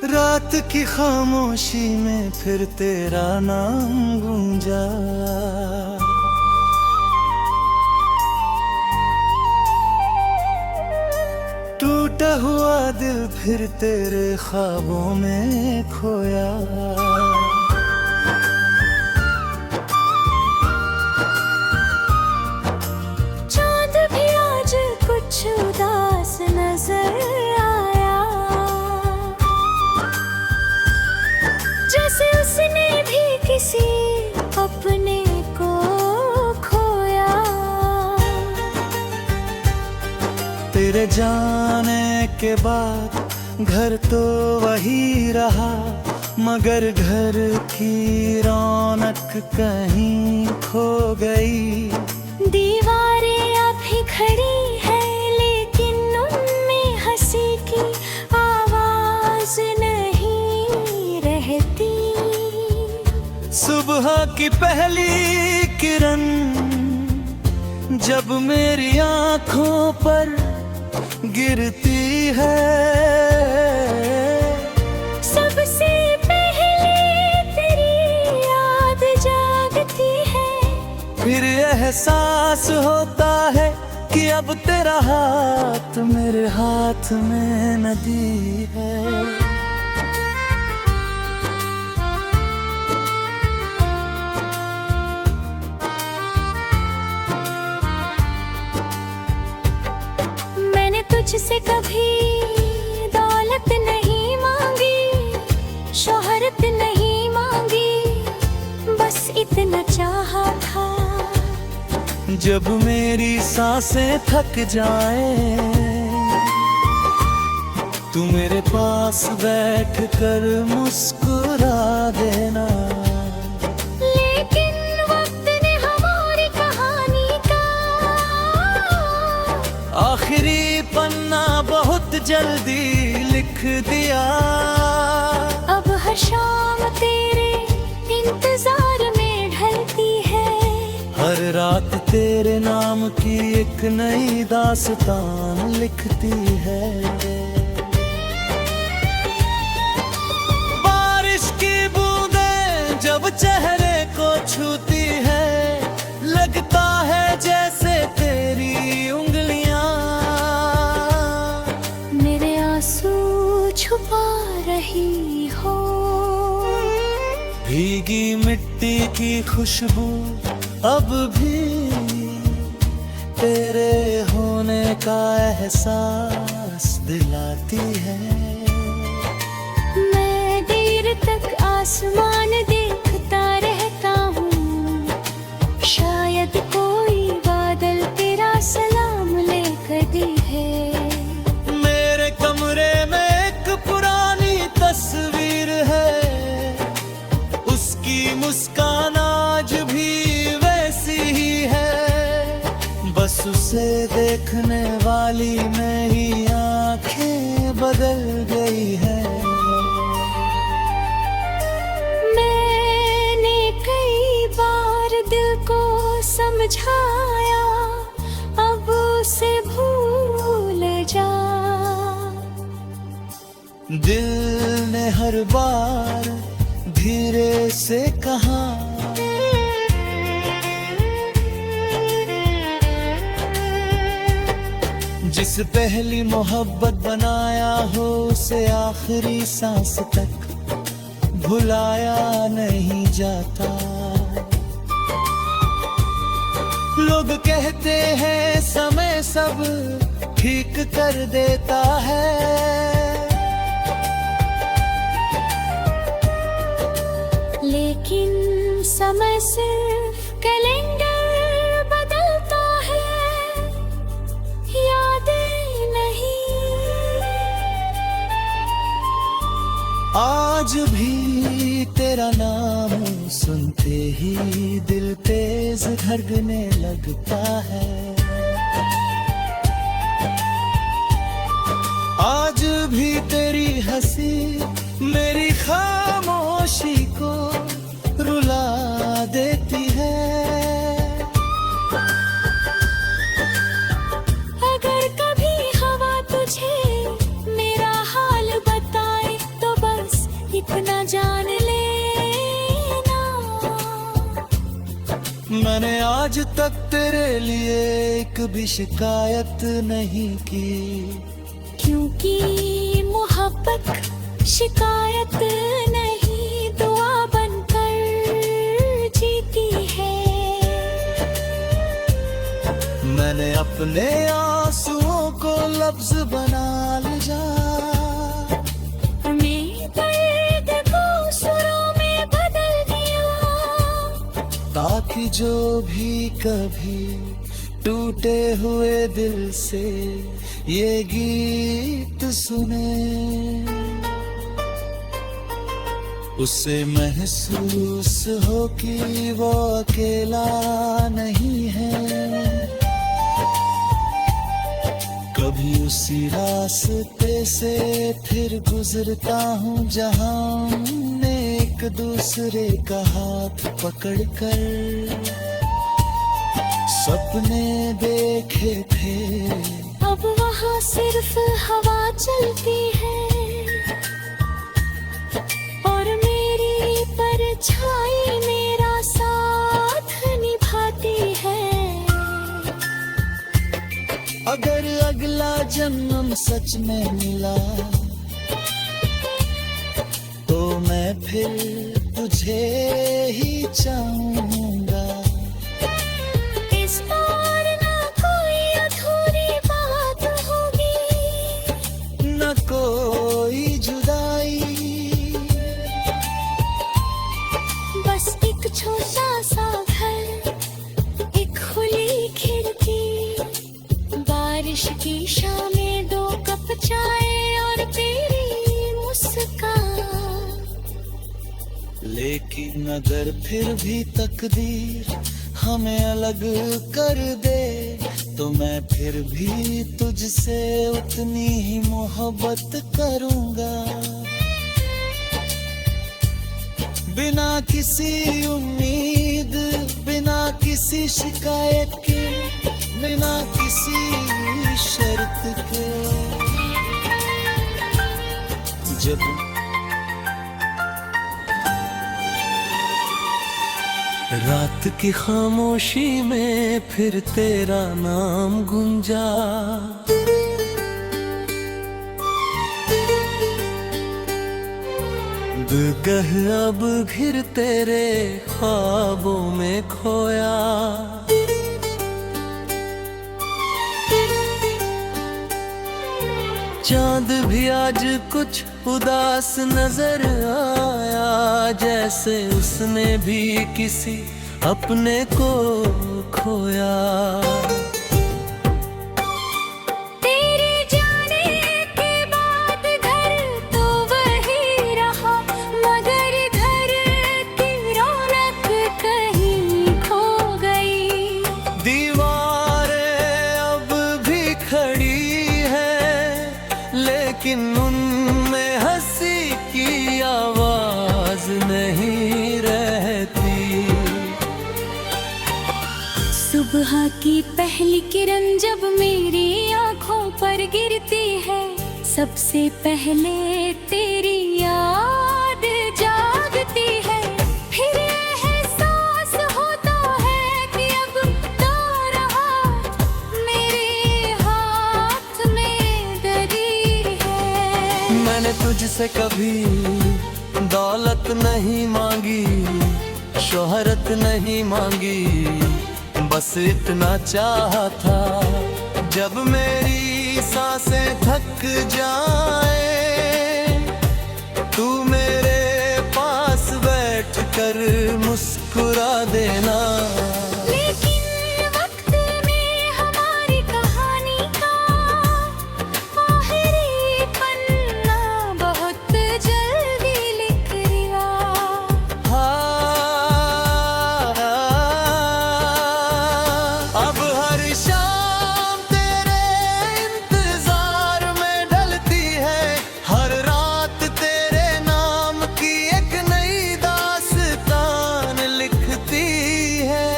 रात की खामोशी में फिर तेरा नाम गूंजा। टूटा हुआ दिल फिर तेरे ख्वाबों में खोया। चांद भी आज कुछ उदास नजर आया, जैसे उसने भी किसी अपने को खोया। तेरे जाने के बाद घर तो वही रहा, मगर घर की रौनक कहीं खो गई। दीवारें अभी खड़ी है लेकिन उनमें हंसी की आवाज नहीं रहती। सुबह की पहली किरण जब मेरी आंखों पर गिरती है, सबसे पहले तेरी याद जागती है। फिर एहसास होता है कि अब तेरा हाथ मेरे हाथ में नदी है। तुझसे कभी दौलत नहीं मांगी, शोहरत नहीं मांगी, बस इतना चाहा था। जब मेरी सांसें थक जाए तू मेरे पास बैठ कर मुस्कुरा देना। लेकिन वक्त ने हमारी कहानी का आखिरी पन्ना बहुत जल्दी लिख दिया। अब हर शाम तेरे इंतजार में ढलती है, हर रात तेरे नाम की एक नई दास्तान लिखती है। बारिश की बूंदें जब चेहरे को छूती है, लगता है जैसे तेरी छुपा रही हो। भीगी मिट्टी की खुशबू अब भी तेरे होने का एहसास दिलाती है। मैं देर तक आसमान देखता रहता हूँ, शायद कोई बादल तेरा सलाम लेकर दी है। मेरे कमरे में पुरानी तस्वीर है, उसकी मुस्कान आज भी वैसी ही है। बस उसे देखने वाली मेरी आंखें बदल गई है। मैंने कई बार दिल को समझाया, अब उसे भूल जा। दिल ने हर बार धीरे से कहा, जिस पहली मोहब्बत बनाया हो उसे आखिरी सांस तक भुलाया नहीं जाता। लोग कहते हैं समय सब ठीक कर देता है, लेकिन समय सिर्फ कैलेंडर बदलता है, यादें नहीं। आज भी तेरा नाम सुनते ही दिल तेज धड़कने लगता है। आज भी तेरी हंसी मेरी खामोशी को रुला देती है। अगर कभी हवा तुझे मेरा हाल बताए तो बस मैंने आज तक तेरे लिए एक भी शिकायत नहीं की, क्योंकि मोहब्बत शिकायत नहीं दुआ बनकर जीती है। मैंने अपने आंसुओं को लफ्ज बना लिया, मैं दर्द को सुरों में बदल दिया, ताकि जो भी कभी टूटे हुए दिल से ये गीत सुने, उसे महसूस हो कि वो अकेला नहीं है। कभी उसी रास्ते से फिर गुजरता हूँ जहाँ हमने एक दूसरे का हाथ पकड़कर सपने देखे थे। अब वहाँ सिर्फ हवा चलती है और मेरी परछाई मेरा साथ निभाती है। अगर अगला जन्म सच में मिला तो मैं फिर तुझे ही चाहूंगा। इस बार ना कोई अधूरी बात होगी, न कोई जुदाई, बस एक छोटा सा घर, एक खुली खिड़की, बारिश की शामें, 2 कप चाय और तेरी मुस्कान। लेकिन अगर फिर भी तकदीर हमें अलग कर दे तो मैं फिर भी तुझसे उतनी ही मोहब्बत करूंगा। बिना किसी उम्मीद, बिना किसी शिकायत के, बिना किसी शर्त के। जब रात की खामोशी में फिर तेरा नाम गूंजा, दिलगह अब फिर तेरे ख्वाबों में खोया। चांद भी आज कुछ उदास नजर आया, जैसे उसने भी किसी अपने को खोया। तेरे जाने के बाद घर तो वही रहा, मगर घर की रौनक कहीं खो गई। दीवारें अब भी खड़ी है, लेकिन उनमें हंसी की आवाज नहीं रहती। सुबह की पहली किरण जब मेरी आंखों पर गिरती है, सबसे पहले तेरी याद जागती है। फिर एहसास होता है कि अब तो रहा मेरे हाथ में दरी है। मैंने तुझसे कभी दौलत नहीं मांगी, शोहरत नहीं मांगी, बस इतना चाहा था जब मेरी सांसें थक जाए तू मेरे पास बैठ कर मुस्कुरा देना। लेकिन वक्त में हमारी कहानी का आखिरी पन्ना बहुत जल्दी लिख दिया। अब हर शाम तेरे इंतजार में ढलती है, हर रात तेरे नाम की एक नई दास्तान लिखती है।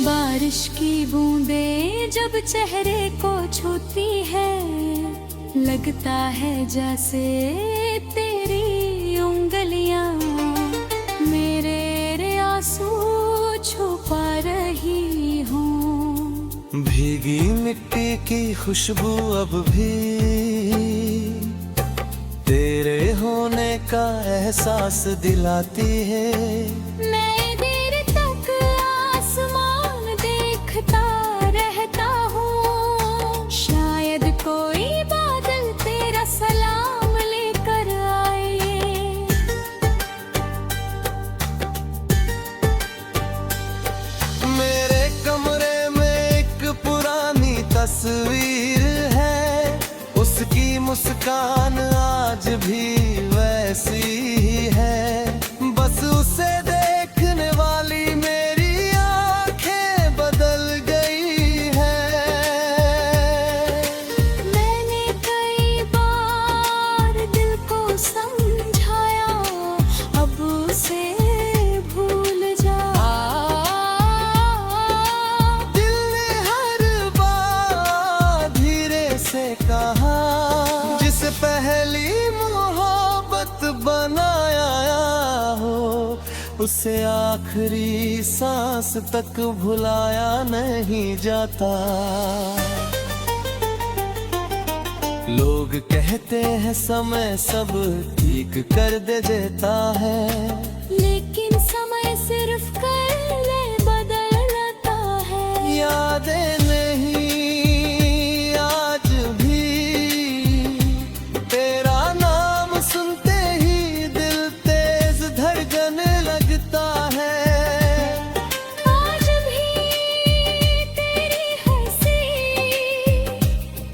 बारिश की बूंदें जब चेहरे को छूती है, लगता है जैसे तेरी उंगलियां मेरे आंसू छू भीगी मिट्टी की खुशबू अब भी तेरे होने का एहसास दिलाती है। मैं देर तक आसमान देखता रहता हूँ, शायद कोई बादल तेरा सलाम लेकर आए। मेरे कमरे में एक पुरानी तस्वीर है, उसकी मुस्कान आज भी वैसी ही है। बस उसे देखने वाली मेरी आंखें बदल गई है। मैंने कई बार दिल को समझाया, अब उसे भूल जा। दिल ने हर बार धीरे से कहा, जिसे पहली मोहब्बत बनाया हो उसे आखिरी सांस तक भुलाया नहीं जाता। लोग कहते हैं समय सब ठीक कर दे देता है, लेकिन समय सिर्फ करले बदलता है। यादें नहीं आज भी तेरा नाम सुनते ही दिल तेज धड़कने लगता है। आज भी तेरी हंसी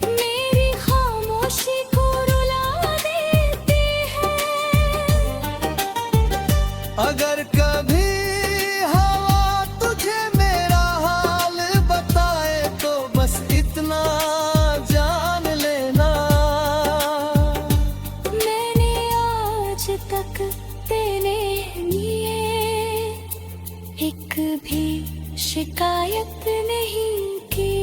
मेरी खामोशी को रुला देती है। अगर कभी हवा तुझे मेरा हाल बताए तो बस इतना जान लेना, मैंने आज तक तेरे लिए एक भी शिकायत नहीं की।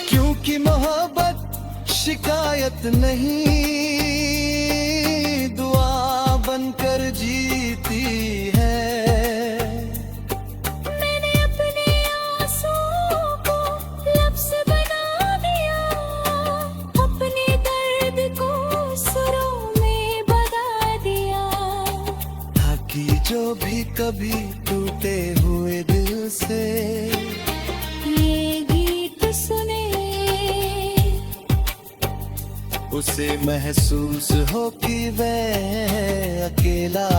क्योंकि मोहब्बत शिकायत नहीं दुआ बनकर जीती है। मैंने अपने आंसुओं को लफ्ज़ बना दिया, अपने दर्द को सुरों में बता दिया, ताकि जो भी कभी टूटे हुए दिल से ये गीत सुने। उसे महसूस हो कि वह अकेला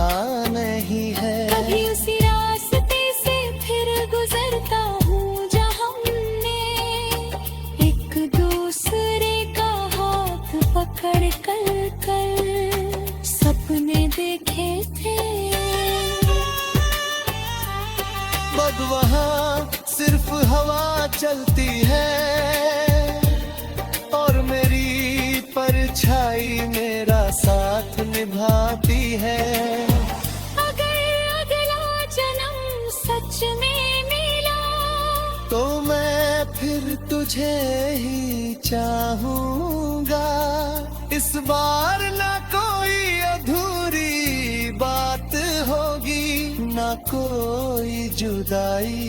नहीं है। कभी उसी रास्ते से फिर गुजरता हूँ जहाँ हमने एक दूसरे का हाथ पकड़ कर सपने देखे थे। बद वहाँ सिर्फ हवा चलती है और मेरी परछाई मेरा साथ निभाती है। अगर अगला जन्म सच में मिला तो मैं फिर तुझे ही चाहूंगा। इस बार ना कोई अधूरी बात होगी, ना कोई जुदाई,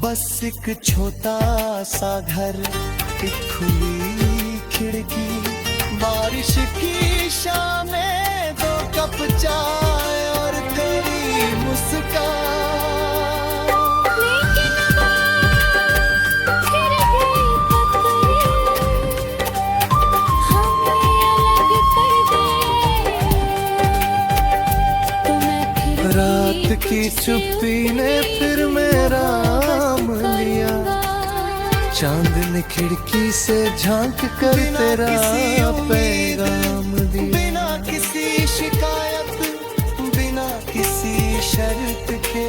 बस एक छोटा सा घर, एक खुली खिड़की, बारिश की शामें, 2 कप चाय और तेरी मुस्कान। लेकिन फिर भी तकदीर हमें अलग कर दे, तो मैं फिर भी रात की तुझसे चुप्पी ने उम्मीद फिर मेरा नाम लिया, करूंगा। चांद ने खिड़की से झांक कर तेरा पैगाम दिया। बिना किसी शिकायत, बिना किसी शर्त के,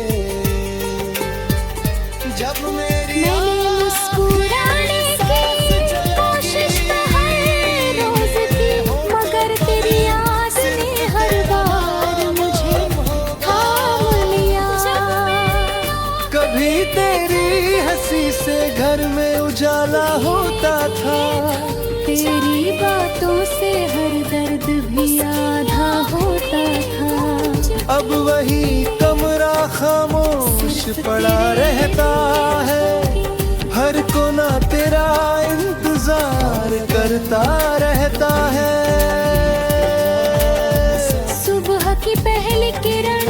जब मेरी मैंने मुस्कुराने की कोशिश तो हर रोज की, मगर तेरी आस ने हर बार मुझे थाम लिया। कभी तेरी हंसी से घर में उजाला होता था, तेरी बातों से हर दर्द भी आधा होता था। अब वही कमरा खामोश पड़ा रहता है, हर कोना तेरा इंतजार करता रहता है। सुबह की पहली किरण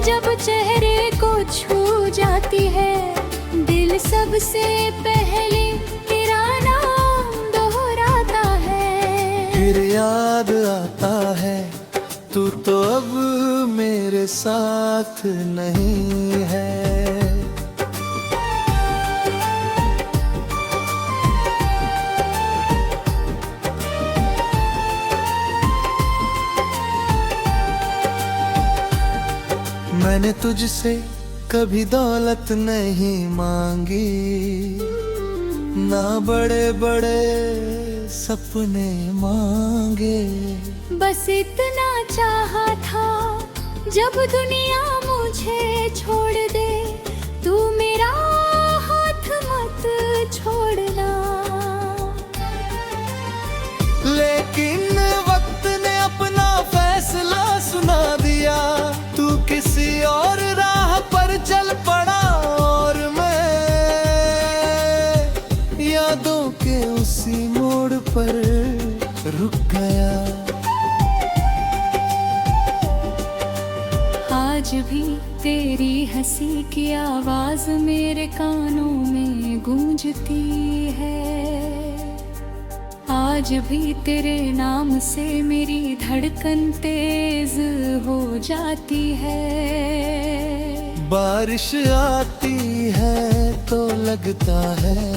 जब चेहरे को छू जाती है, दिल सबसे पहले तेरा नाम दोहराता है। फिर याद आता है तू तो अब मेरे साथ नहीं है। मैंने तुझसे कभी दौलत नहीं मांगी, ना बड़े बड़े सपने मांगे। बस इतना चाहा था जब दुनिया मुझे छोड़ दे, तू मेरा हाथ मत छोड़ना। लेकिन वक्त ने अपना फैसला सुना दिया, तू किसी और राह पर चल पड़ा और मैं यादों के उसी मोड़ पर रुक गया। आज भी तेरी हंसी की आवाज मेरे कानों में गूंजती है, आज भी तेरे नाम से मेरी धड़कन तेज हो जाती है। बारिश आती है तो लगता है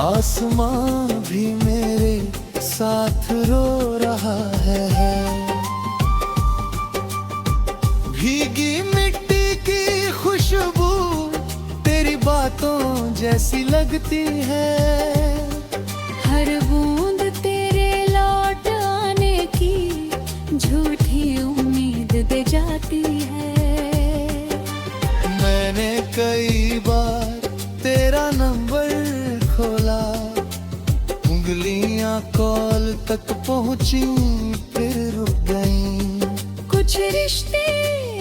आसमां भी मेरे साथ रो रहा है। भीगी मिट्टी की खुशबू तेरी बातों जैसी लगती है, हर बूंद तेरे लौट आने की झूठी उम्मीद दे जाती है। मैंने कई बार तेरा नंबर खोला, उंगलियां कॉल तक पहुंची फिर रुक गईं। कुछ रिश्ते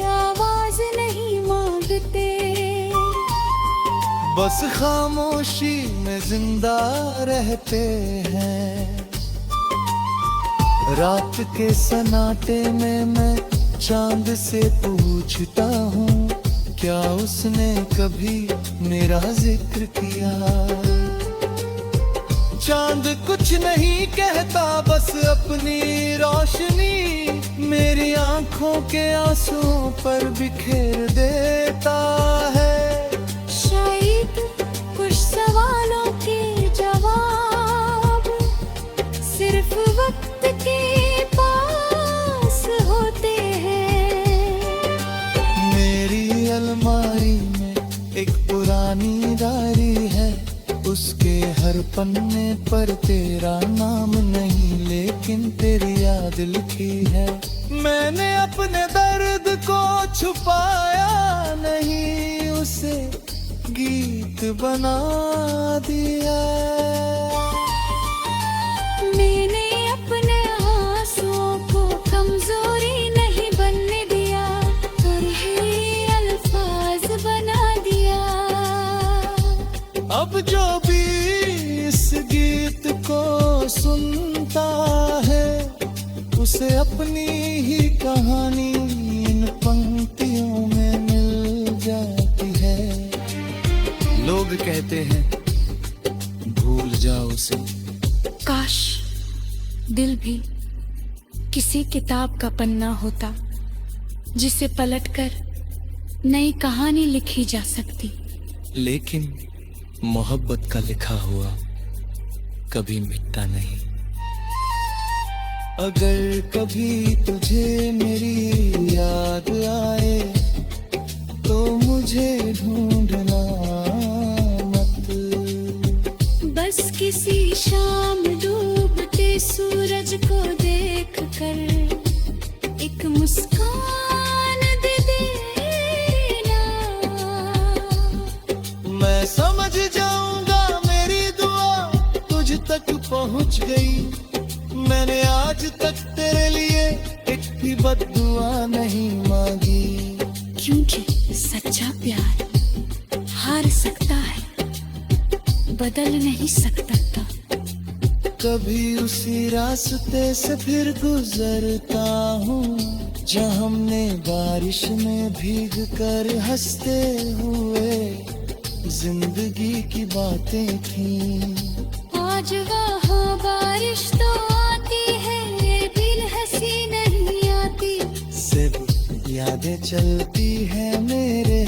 आवाज नहीं मांगते, बस खामोशी में जिंदा रहते हैं। रात के सन्नाटे में मैं चांद से पूछता हूँ, क्या उसने कभी मेरा जिक्र किया। चांद कुछ नहीं कहता, बस अपनी रोशनी मेरी आंखों के आंसुओं पर बिखेर देता है। शायद कुछ सवालों के जवाब सिर्फ वक्त के पास होते हैं। मेरी अलमारी में एक पुरानी डायरी है, उसके हर पन्ने पर तेरा नाम नहीं लेकिन तेरी याद लिखी है। मैंने अपने दर्द को छुपाया नहीं, उसे गीत बना दिया। मैंने अपने आंसुओं को कमजोरी नहीं बनने दिया, तुम्हें अल्फाज बना दिया। अब जो भी इस गीत को सुनता है, उसे अपनी ही कहानी इन पंक्तियों में मिल जाती है। लोग कहते हैं भूल जाओ उसे, काश दिल भी किसी किताब का पन्ना होता, जिसे पलटकर नई कहानी लिखी जा सकती। लेकिन मोहब्बत का लिखा हुआ कभी मिटता नहीं। अगर कभी तुझे मेरी याद आए तो मुझे ढूंढना मत। बस किसी शाम डूबते सूरज को देखकर एक मुस्कान दे देना। मैं समझ जाऊंगा मेरी दुआ तुझ तक पहुंच गई। मैंने आज तक तेरे लिए एक भी बद्दुआ नहीं मांगी, क्योंकि बदल नहीं सकता था। कभी उसी रास्ते से फिर गुजरता हूँ जहाँ हमने बारिश में भीग कर हंसते हुए जिंदगी की बातें थी। आज वहाँ बारिश तो आती है, ये दिल हंसी नहीं आती। सिर्फ यादें चलती है मेरे